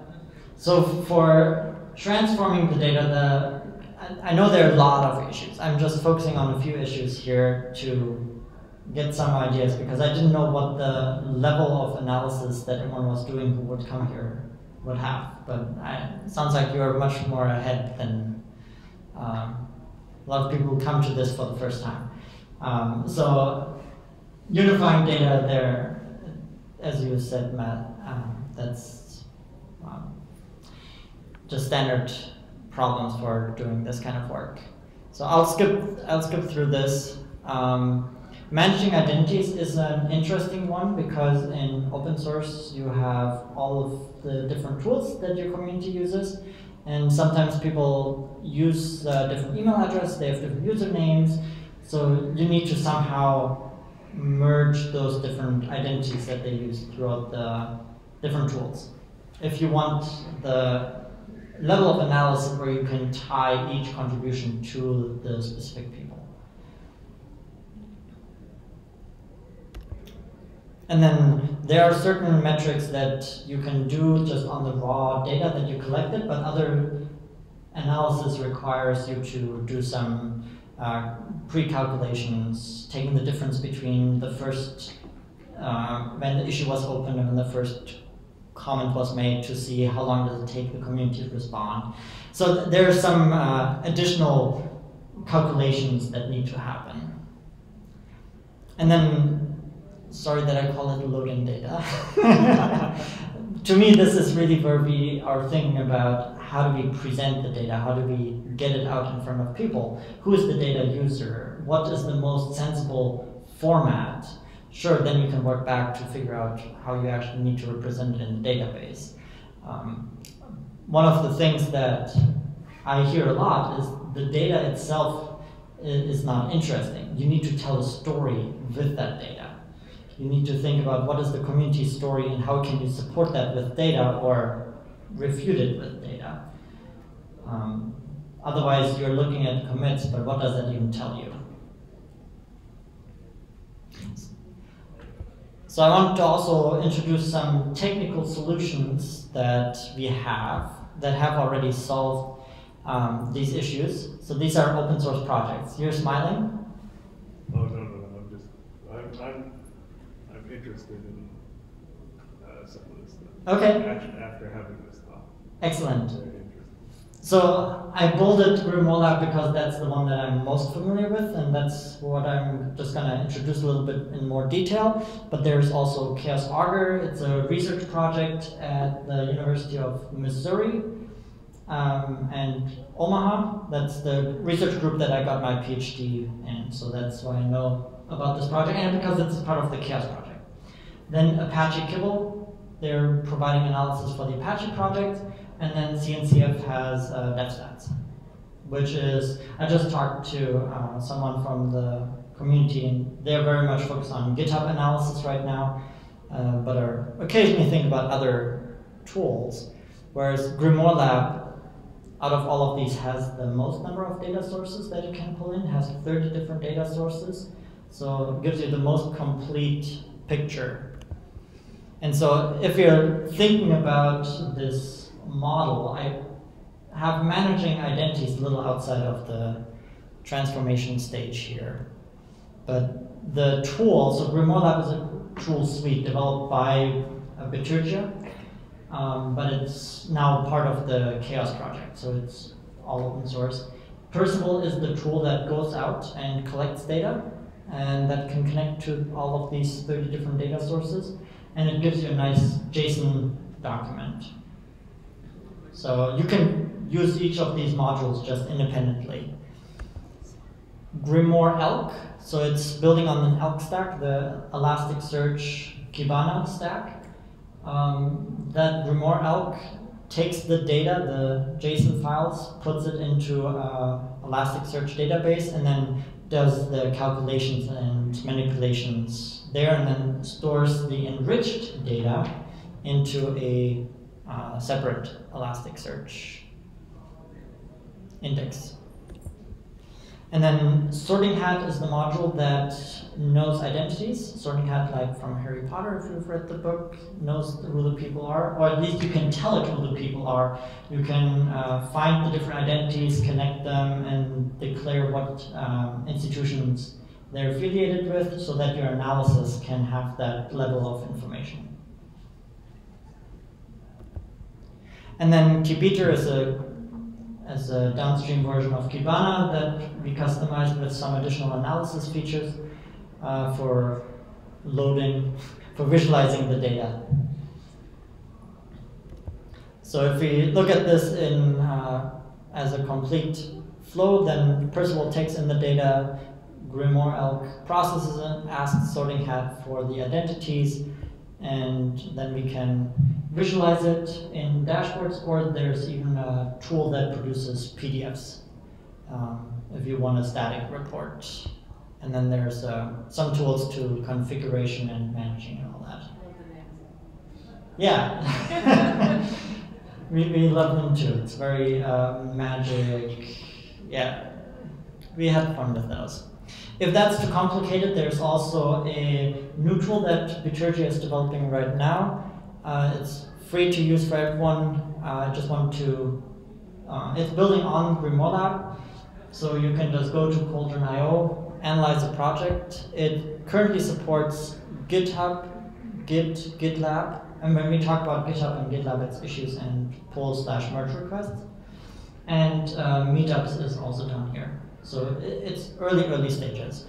So for transforming the data, I know there are a lot of issues. I'm just focusing on a few issues here to get some ideas because I didn't know what the level of analysis that everyone was doing who would come here would have. But it sounds like you're much more ahead than a lot of people who come to this for the first time. So unifying data there, as you said, Matt, that's just standard problems for doing this kind of work. So I'll skip through this. Managing identities is an interesting one because in open source you have all of the different tools that your community uses, and sometimes people use different email addresses, they have different usernames, so you need to somehow merge those different identities that they use throughout the different tools. If you want the level of analysis where you can tie each contribution to the specific people. And then there are certain metrics that you can do just on the raw data that you collected, but other analysis requires you to do some pre-calculations, taking the difference between the first, when the issue was opened and when the first comment was made to see how long does it take the community to respond. So there are some additional calculations that need to happen. And then, sorry that I call it loading data. To me, this is really where we are thinking about how do we present the data, how do we get it out in front of people, who is the data user, what is the most sensible format. Sure, then you can work back to figure out how you actually need to represent it in the database. One of the things that I hear a lot is the data itself is not interesting. You need to tell a story with that data. You need to think about what is the community story and how can you support that with data or refute it with data. Otherwise, you're looking at commits, but what does that even tell you? So I want to also introduce some technical solutions that we have that have already solved these issues. So these are open source projects. You're smiling? Oh, no. I'm interested in some of this stuff. Okay. After having this talk. Excellent. Very interesting. So I bolded GrimoireLab because that's the one that I'm most familiar with, and that's what I'm just going to introduce a little bit in more detail. But there's also Chaos Augur. It's a research project at the University of Missouri and Omaha. That's the research group that I got my PhD in, so that's why I know about this project, and because it's part of the Chaos project. Then Apache Kibble, they're providing analysis for the Apache project. And then CNCF has DevStats, which is, I just talked to someone from the community, and they're very much focused on GitHub analysis right now, but are occasionally thinking about other tools. Whereas GrimoireLab, out of all of these, has the most number of data sources that you can pull in, has 30 different data sources, so it gives you the most complete picture. And so if you're thinking about this model, I have managing identities a little outside of the transformation stage here. But the tool, so GrimoireLab is a tool suite developed by Bitergia, but it's now part of the Chaos project, so it's all open source. Percival is the tool that goes out and collects data, and that can connect to all of these 30 different data sources, and it gives you a nice JSON document. So you can use each of these modules just independently. GrimoireElk, so it's building on an Elk stack, the Elasticsearch Kibana stack. That GrimoireElk takes the data, the JSON files, puts it into an Elasticsearch database, and then does the calculations and manipulations there, and then stores the enriched data into a separate Elasticsearch index. And then Sorting Hat is the module that knows identities. Sorting Hat, like from Harry Potter, if you've read the book, knows who the people are, or at least you can tell it who the people are. You can find the different identities, connect them, and declare what institutions they're affiliated with, so that your analysis can have that level of information. And then Kibiter is a downstream version of Kibana that we customized with some additional analysis features for loading, for visualizing the data. So if we look at this in as a complete flow, then Percival takes in the data, GrimoireLab processes and asks sorting hat for the identities, and then we can visualize it in dashboards, or there's even a tool that produces PDFs if you want a static report. And then there's some tools to configuration and managing and all that. Yeah. we love them too. It's very magic. Yeah, we had fun with those. If that's too complicated, there's also a new tool that Bitergia is developing right now. It's free to use for everyone. I just want to, it's building on GrimoireLab, so you can just go to Cauldron.io, analyze a project. It currently supports GitHub, GitLab, and when we talk about GitHub and GitLab, it's issues and pull/merge requests. And meetups is also down here. So it's early stages.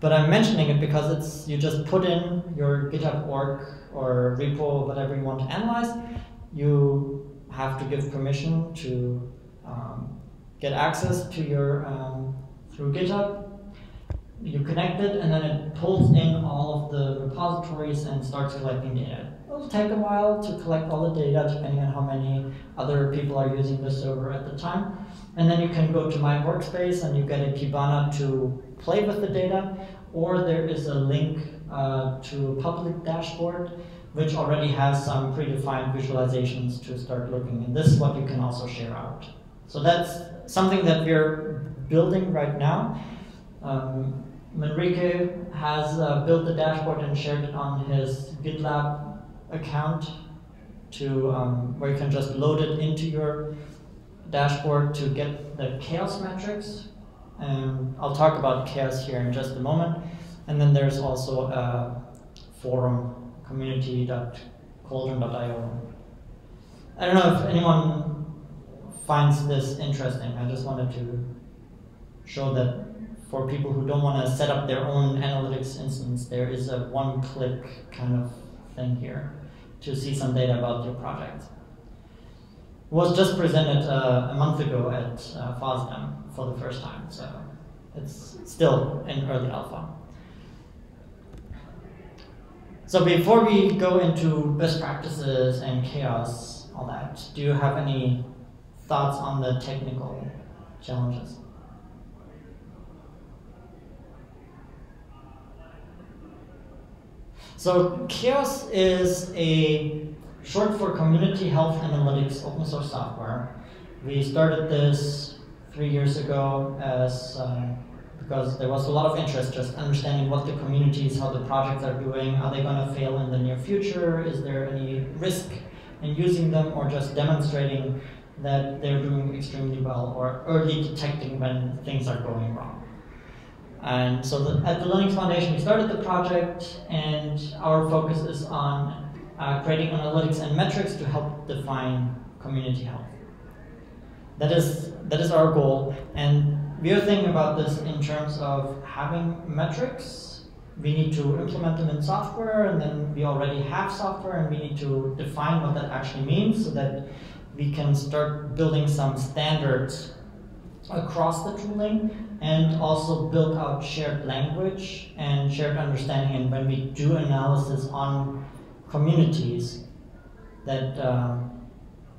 But I'm mentioning it because it's, you just put in your GitHub org or repo, whatever you want to analyze. You have to give permission to get access to your, through GitHub. You connect it, and then it pulls in all of the repositories and starts collecting data. It'll take a while to collect all the data, depending on how many other people are using the server at the time. And then you can go to My Workspace and you get a Kibana to play with the data, or there is a link to a public dashboard, which already has some predefined visualizations to start looking. And this is what you can also share out. So that's something that we're building right now. Manrique has built the dashboard and shared it on his GitLab account to where you can just load it into your dashboard to get the chaos metrics. And I'll talk about chaos here in just a moment. And then there's also a forum, community.cauldron.io. I don't know if anyone finds this interesting. I just wanted to show that for people who don't want to set up their own analytics instance, there is a one-click kind of thing here to see some data about your project. It was just presented a month ago at FOSDEM for the first time, so it's still in early alpha. So before we go into best practices and chaos, all that, do you have any thoughts on the technical challenges? So chaos is a short for Community Health Analytics open source software. We started this 3 years ago as because there was a lot of interest just understanding what the communities, how the projects are doing, are they going to fail in the near future, is there any risk in using them, or just demonstrating that they're doing extremely well, or early detecting when things are going wrong. And so at the Linux Foundation, we started the project, and our focus is on creating analytics and metrics to help define community health. That is our goal, and we are thinking about this in terms of having metrics. We need to implement them in software, and then we already have software, and we need to define what that actually means so that we can start building some standards across the tooling, and also build out shared language and shared understanding. And when we do analysis on communities, that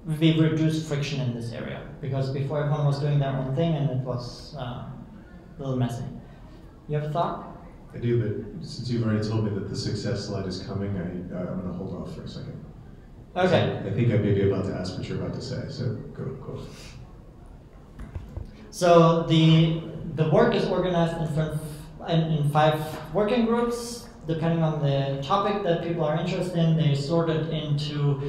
we reduce friction in this area, because before everyone was doing their own thing and it was a little messy. You have a thought? I do, but since you've already told me that the success slide is coming, I'm going to hold off for a second. Okay. So I think I may be about to ask what you're about to say, so go. So the work is organized in 5 working groups. Depending on the topic that people are interested in, they sort it into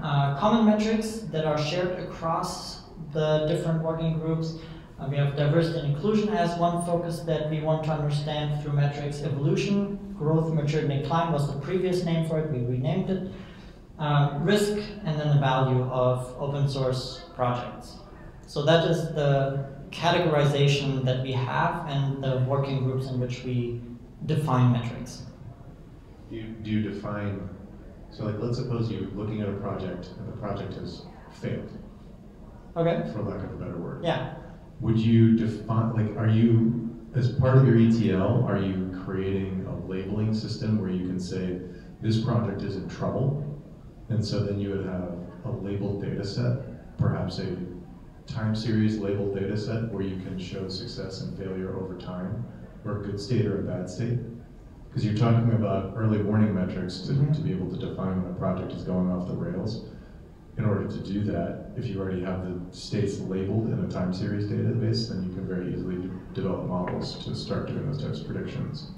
common metrics that are shared across the different working groups. We have diversity and inclusion as one focus that we want to understand through metrics. Evolution, growth, maturity, and decline was the previous name for it. We renamed it. Risk, and then the value of open source projects. So that is the categorization that we have and the working groups in which we define metrics. Do you define, so like let's suppose you're looking at a project and the project has failed. Okay. For lack of a better word. Yeah. Would you define, like are you as part of your ETL, are you creating a labeling system where you can say, this project is in trouble? And so then you would have a labeled data set, perhaps a time series labeled data set where you can show success and failure over time, or a good state or a bad state. Because you're talking about early warning metrics to be able to define when a project is going off the rails. In order to do that, if you already have the states labeled in a time series database, then you can very easily develop models to start doing those types of predictions.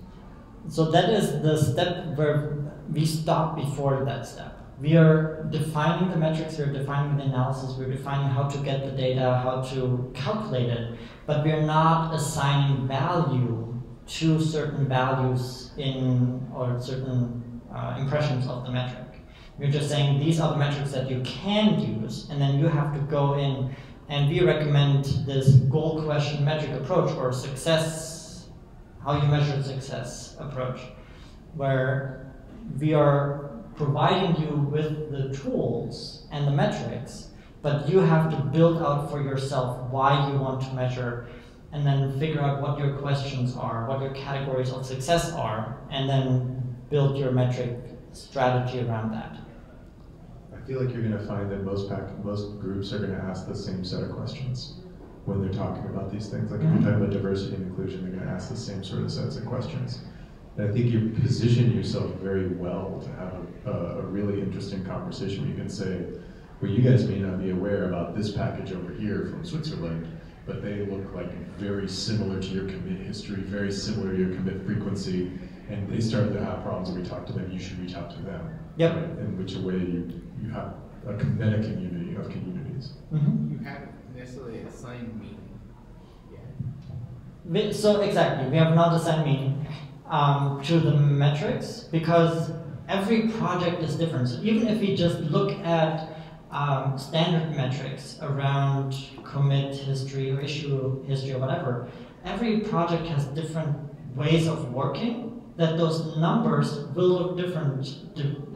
So that is the step where we stop before that step. We are defining the metrics, we're defining the analysis, we're defining how to get the data, how to calculate it, but we're not assigning value to certain values in, or certain impressions of the metric. We're just saying these are the metrics that you can use, and then you have to go in, and we recommend this goal question metric approach, or success, how you measure success approach, where we are providing you with the tools and the metrics, but you have to build out for yourself why you want to measure, and then figure out what your questions are, what your categories of success are, and then build your metric strategy around that. I feel like you're going to find that most groups are going to ask the same set of questions when they're talking about these things. Like if you're talking about diversity and inclusion, they're going to ask the same sort of sets of questions. And I think you position yourself very well to have a really interesting conversation where you can say, well, you guys may not be aware about this package over here from Switzerland, but they look like very similar to your commit history, very similar to your commit frequency, and they started to have problems and we talked to them, you should reach out to them. Yep. Right? In which a way you have a meta community of communities. You haven't necessarily assigned meaning yet. So exactly, we have not assigned meaning to the metrics, because every project is different. So even if we just look at standard metrics around commit history or issue history or whatever, every project has different ways of working, that those numbers will look different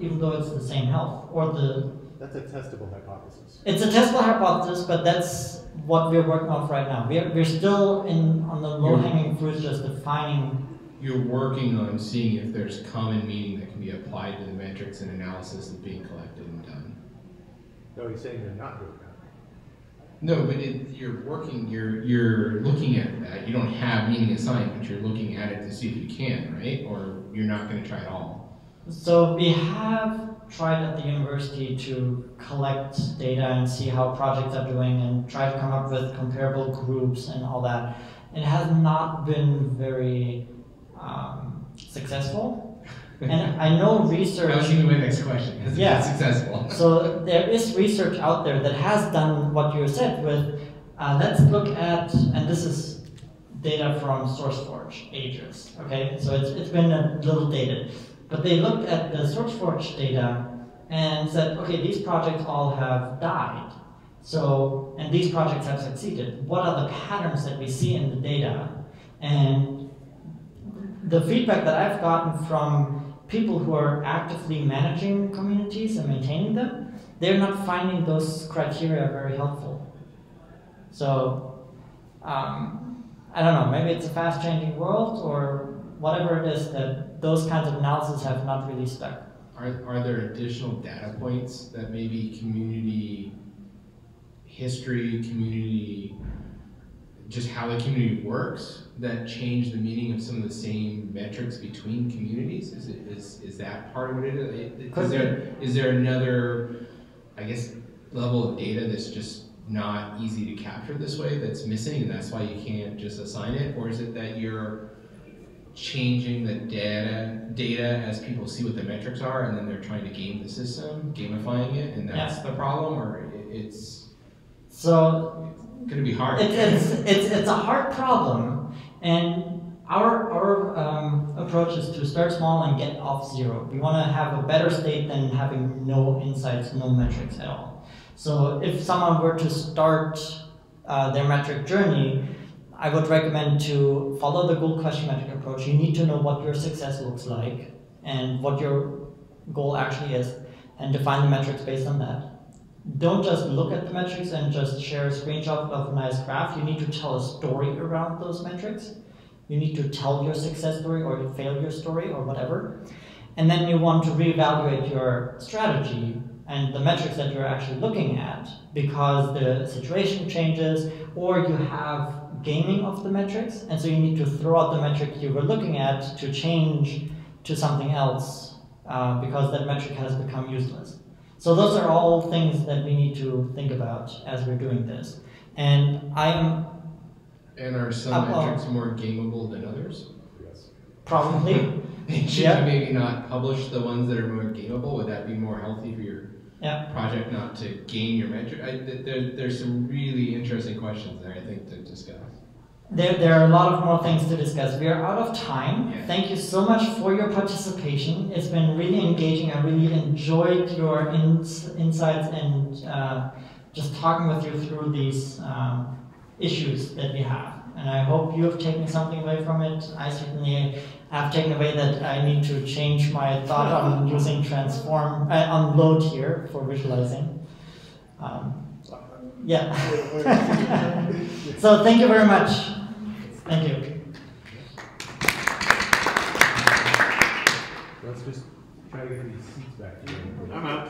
even though it's the same health, or the... That's a testable hypothesis. It's a testable hypothesis, but that's what we're working on right now. We're still on the low-hanging fruit, just defining. You're working on seeing if there's common meaning that can be applied to the metrics and analysis that's being collected and done. No, he's saying they're not doing that. No, but you're looking at that. You don't have meaning assigned, but you're looking at it to see if you can, right? Or you're not going to try at all. So we have tried at the university to collect data and see how projects are doing and try to come up with comparable groups and all that. It has not been very successful. And I know research... That was even my next question. Has it been successful? So there is research out there that has done what you said with, let's look at, and this is data from SourceForge ages, okay? So it's been a little dated. But they looked at the SourceForge data and said, okay, these projects all have died. So, and these projects have succeeded. What are the patterns that we see in the data? And the feedback that I've gotten from people who are actively managing communities and maintaining them, they're not finding those criteria very helpful. So, I don't know, maybe it's a fast-changing world or whatever it is, that those kinds of analyses have not really stuck. Are there additional data points that maybe community history, community, just how the community works, that change the meaning of some of the same metrics between communities? Is that part of what it is? Is there another, I guess, level of data that's just not easy to capture this way, that's missing, and that's why you can't just assign it? Or is it that you're changing the data as people see what the metrics are, and then they're trying to game the system, gamifying it, and that's the problem? Or it's going to be hard. It's a hard problem, and our approach is to start small and get off zero. We want to have a better state than having no insights, no metrics at all. So if someone were to start their metric journey, I would recommend to follow the goal question metric approach. You need to know what your success looks like and what your goal actually is, and define the metrics based on that. Don't just look at the metrics and just share a screenshot of a nice graph. You need to tell a story around those metrics. You need to tell your success story or your failure story or whatever. And then you want to reevaluate your strategy and the metrics that you're actually looking at because the situation changes or you have gaming of the metrics, and so you need to throw out the metric you were looking at to change to something else because that metric has become useless. So those are all things that we need to think about as we're doing this. And I am... And are some metrics more gameable than others? Yes. Probably. Should you maybe not publish the ones that are more gameable? Would that be more healthy for your project not to game your metric? There's some really interesting questions there, I think, to discuss. There are a lot of more things to discuss. We are out of time. Yeah. Thank you so much for your participation. It's been really engaging. I really enjoyed your insights and just talking with you through these issues that we have. And I hope you have taken something away from it. I certainly have taken away that I need to change my thought on using transform, on load here for visualizing. Yeah. So thank you very much. Thank you. Let's just try to get these seats back to you. I'm out.